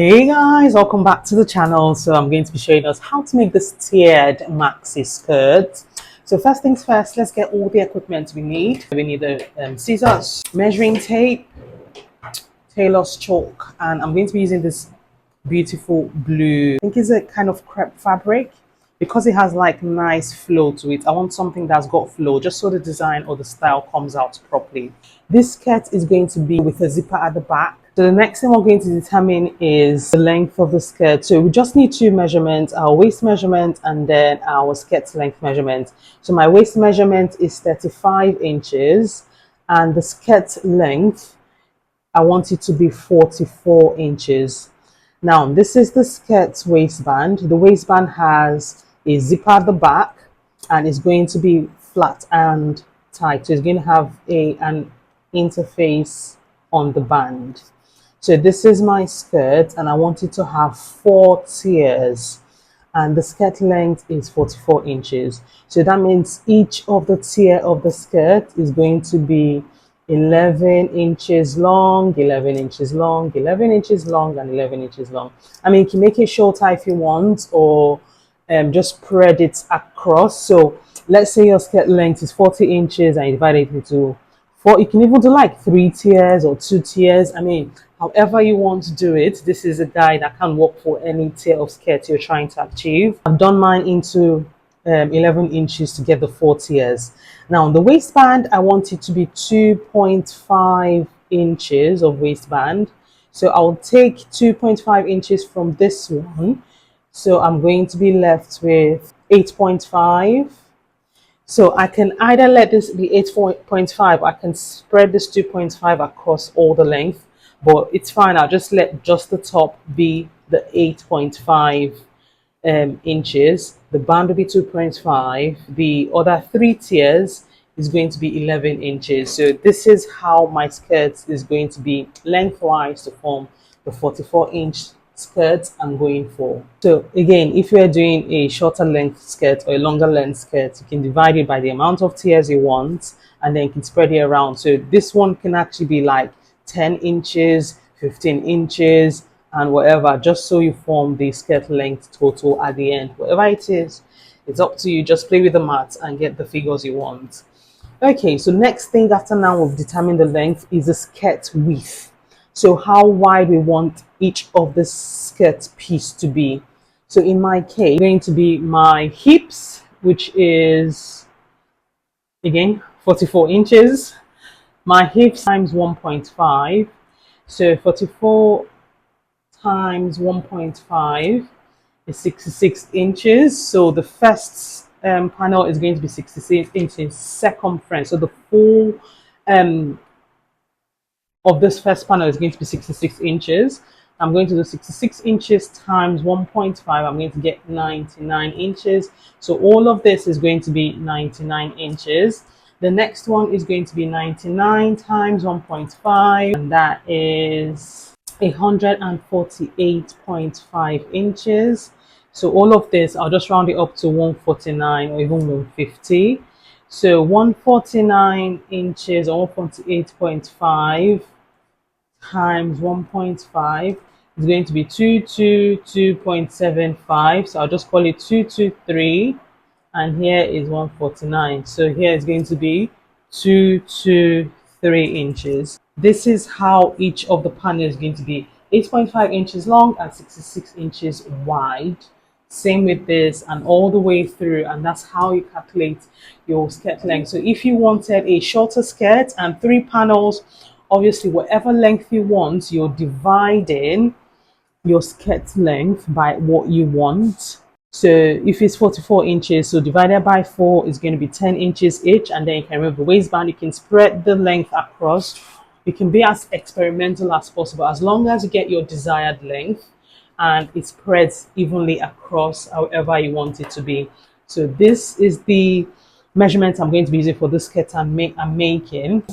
Hey guys, welcome back to the channel. So I'm going to be showing us how to make this tiered maxi skirt. So first things first, let's get all the equipment we need. We need the scissors, measuring tape, tailor's chalk, and I'm going to be using this beautiful blue, I think it's a kind of crepe fabric because it has like nice flow to it. I want something that's got flow just so the design or the style comes out properly. This skirt is going to be with a zipper at the back. So the next thing we're going to determine is the length of the skirt. So we just need two measurements, our waist measurement and then our skirt length measurement. So my waist measurement is 35 inches and the skirt length, I want it to be 44 inches. Now, this is the skirt waistband. The waistband has a zipper at the back and it's going to be flat and tight. So it's going to have an interface on the band. So this is my skirt and I want it to have 4 tiers and the skirt length is 44 inches. So that means each of the tier of the skirt is going to be 11 inches long, 11 inches long, 11 inches long, and 11 inches long. I mean, you can make it shorter if you want, or just spread it across. So let's say your skirt length is 40 inches and you divide it into 4. You can even do like 3 tiers or 2 tiers. I mean, however you want to do it. This is a guide that can work for any tier of skirt you're trying to achieve. I've done mine into 11 inches to get the 4 tiers. Now on the waistband, I want it to be 2.5 inches of waistband. So I'll take 2.5 inches from this one. So I'm going to be left with 8.5. So I can either let this be 8.5, I can spread this 2.5 across all the length, but it's fine. I'll just let just the top be the 8.5 inches. The band will be 2.5. The other 3 tiers is going to be 11 inches. So this is how my skirt is going to be lengthwise to form the 44-inch skirt I'm going for. So again, if you are doing a shorter length skirt or a longer length skirt, you can divide it by the amount of tiers you want and then you can spread it around. So this one can actually be like 10 inches, 15 inches, and whatever, just so you form the skirt length total at the end. Whatever it is, it's up to you. Just play with the maths and get the figures you want. Okay, so next thing after now we've determined the length is the skirt width. So how wide we want each of the skirt piece to be. So in my case, going to be my hips, which is again 44 inches. My hips times 1.5. So 44 times 1.5 is 66 inches. So the first panel is going to be 66 inches circumference. So the full of this first panel is going to be 66 inches. I'm going to do 66 inches times 1.5. I'm going to get 99 inches. So all of this is going to be 99 inches. The next one is going to be 99 times 1.5, and that is 148.5 inches. So all of this, I'll just round it up to 149 or even 150. So 149 inches or 148.5 times 1.5 is going to be 222.75. So I'll just call it 223. And here is 149. So here is going to be 223 inches. This is how each of the panels is going to be 8.5 inches long and 66 inches wide. Same with this and all the way through, and that's how you calculate your skirt length. So if you wanted a shorter skirt and 3 panels, obviously whatever length you want, you're dividing your skirt length by what you want. So if it's 44 inches, so divided by 4 is going to be 10 inches each, and then you can remove the waistband. You can spread the length across. You can be as experimental as possible as long as you get your desired length and it spreads evenly across however you want it to be. So this is the measurement I'm going to be using for this skirt I'm making.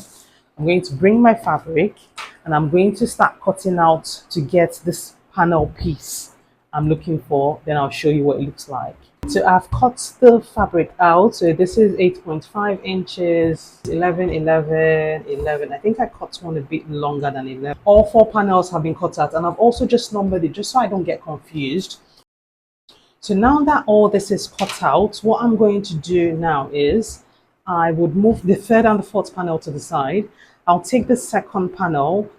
I'm going to bring my fabric and I'm going to start cutting out to get this panel piece I'm looking for. Then I'll show you what it looks like. So I've cut the fabric out. So this is 8.5 inches, 11, 11, 11. I think I cut one a bit longer than 11. All four panels have been cut out, and I've also just numbered it just so I don't get confused. So now that all this is cut out, what I'm going to do now is I would move the third and the fourth panel to the side. I'll take the second panel.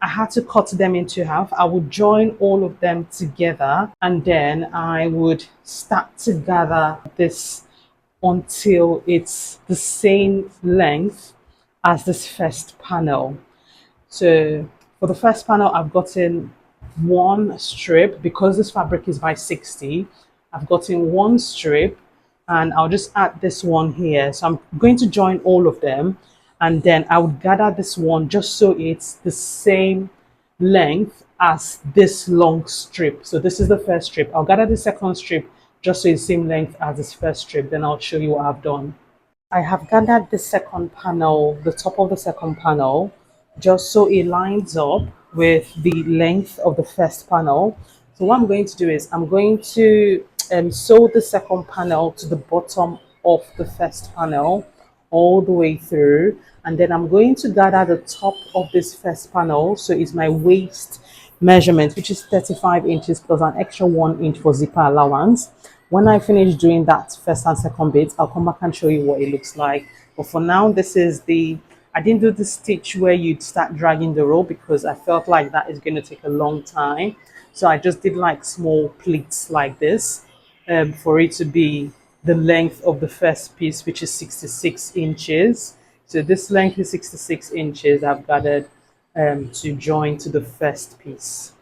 I had to cut them into half. I would join all of them together, and then I would start to gather this until it's the same length as this first panel. So for the first panel, I've gotten one strip because this fabric is by 60. I've gotten one strip, and I'll just add this one here. So I'm going to join all of them, and then I would gather this one just so it's the same length as this long strip. So this is the first strip. I'll gather the second strip just so it's the same length as this first strip. Then I'll show you what I've done. I have gathered the second panel, the top of the second panel, just so it lines up with the length of the first panel. So what I'm going to do is I'm going to sew the second panel to the bottom of the first panel all the way through, and then I'm going to gather the top of this first panel, so it's my waist measurement, which is 35 inches plus an extra 1 inch for zipper allowance. When I finish doing that first and second bit, I'll come back and show you what it looks like. But for now, this is I didn't do the stitch where you'd start dragging the rope because I felt like that is going to take a long time. So I just did like small pleats like this for it to be the length of the first piece, which is 66 inches. So this length is 66 inches I've gathered to join to the first piece.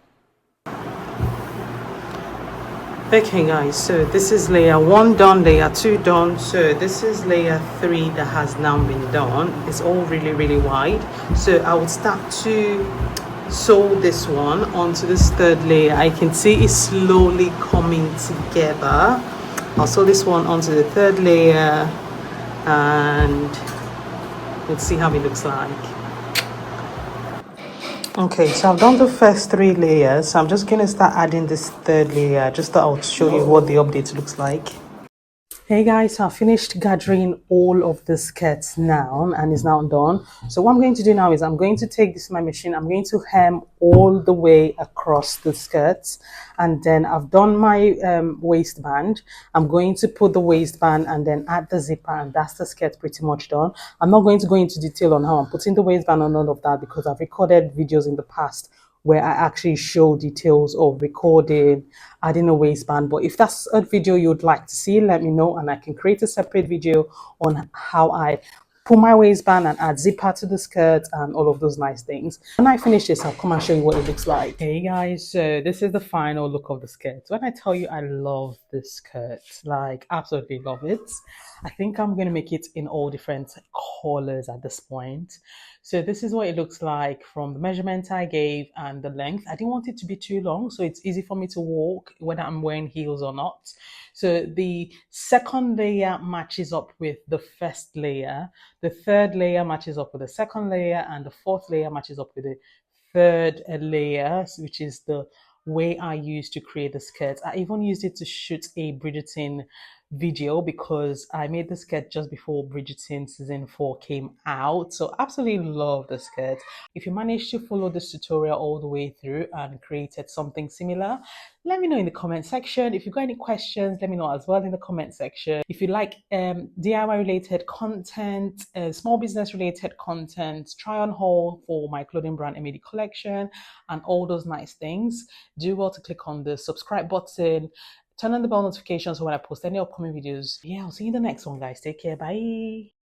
Okay guys, so this is layer 1 done, layer 2 done, so this is layer 3 that has now been done. It's all really wide, so I will start to sew this one onto this third layer. I can see it's slowly coming together. I'll sew this one onto the third layer and let's see how it looks like. Okay, so I've done the first 3 layers. So I'm just going to start adding this third layer. Just thought I'll show you what the update looks like. Hey guys, so I finished gathering all of the skirts now and it's now done. So what I'm going to do now is I'm going to take this my machine. I'm going to hem all the way across the skirts, and then I've done my waistband. I'm going to put the waistband and then add the zipper, and that's the skirt pretty much done. I'm not going to go into detail on how I'm putting the waistband on all of that because I've recorded videos in the past where I actually show details of recording, adding a waistband. But if that's a video you'd like to see, let me know and I can create a separate video on how I put my waistband and add zipper to the skirt and all of those nice things. When I finish this, I'll come and show you what it looks like. Hey guys, so this is the final look of the skirt. When I tell you I love this skirt, like absolutely love it. I think I'm going to make it in all different colors at this point. So this is what it looks like from the measurement I gave and the length. I didn't want it to be too long, so it's easy for me to walk whether I'm wearing heels or not. So the second layer matches up with the first layer. The third layer matches up with the second layer, and the fourth layer matches up with the third layer, which is the way I used to create the skirt. I even used it to shoot a Bridgerton video because I made the skirt just before Bridgerton season 4 came out. So absolutely love the skirt. If you managed to follow this tutorial all the way through and created something similar, let me know in the comment section. If you've got any questions, let me know as well in the comment section. If you like DIY related content, small business related content, try on haul for my clothing brand M.A.Dkollection and all those nice things, do well to click on the subscribe button, turn on the bell notifications for when I post any upcoming videos. Yeah, I'll see you in the next one, guys. Take care. Bye.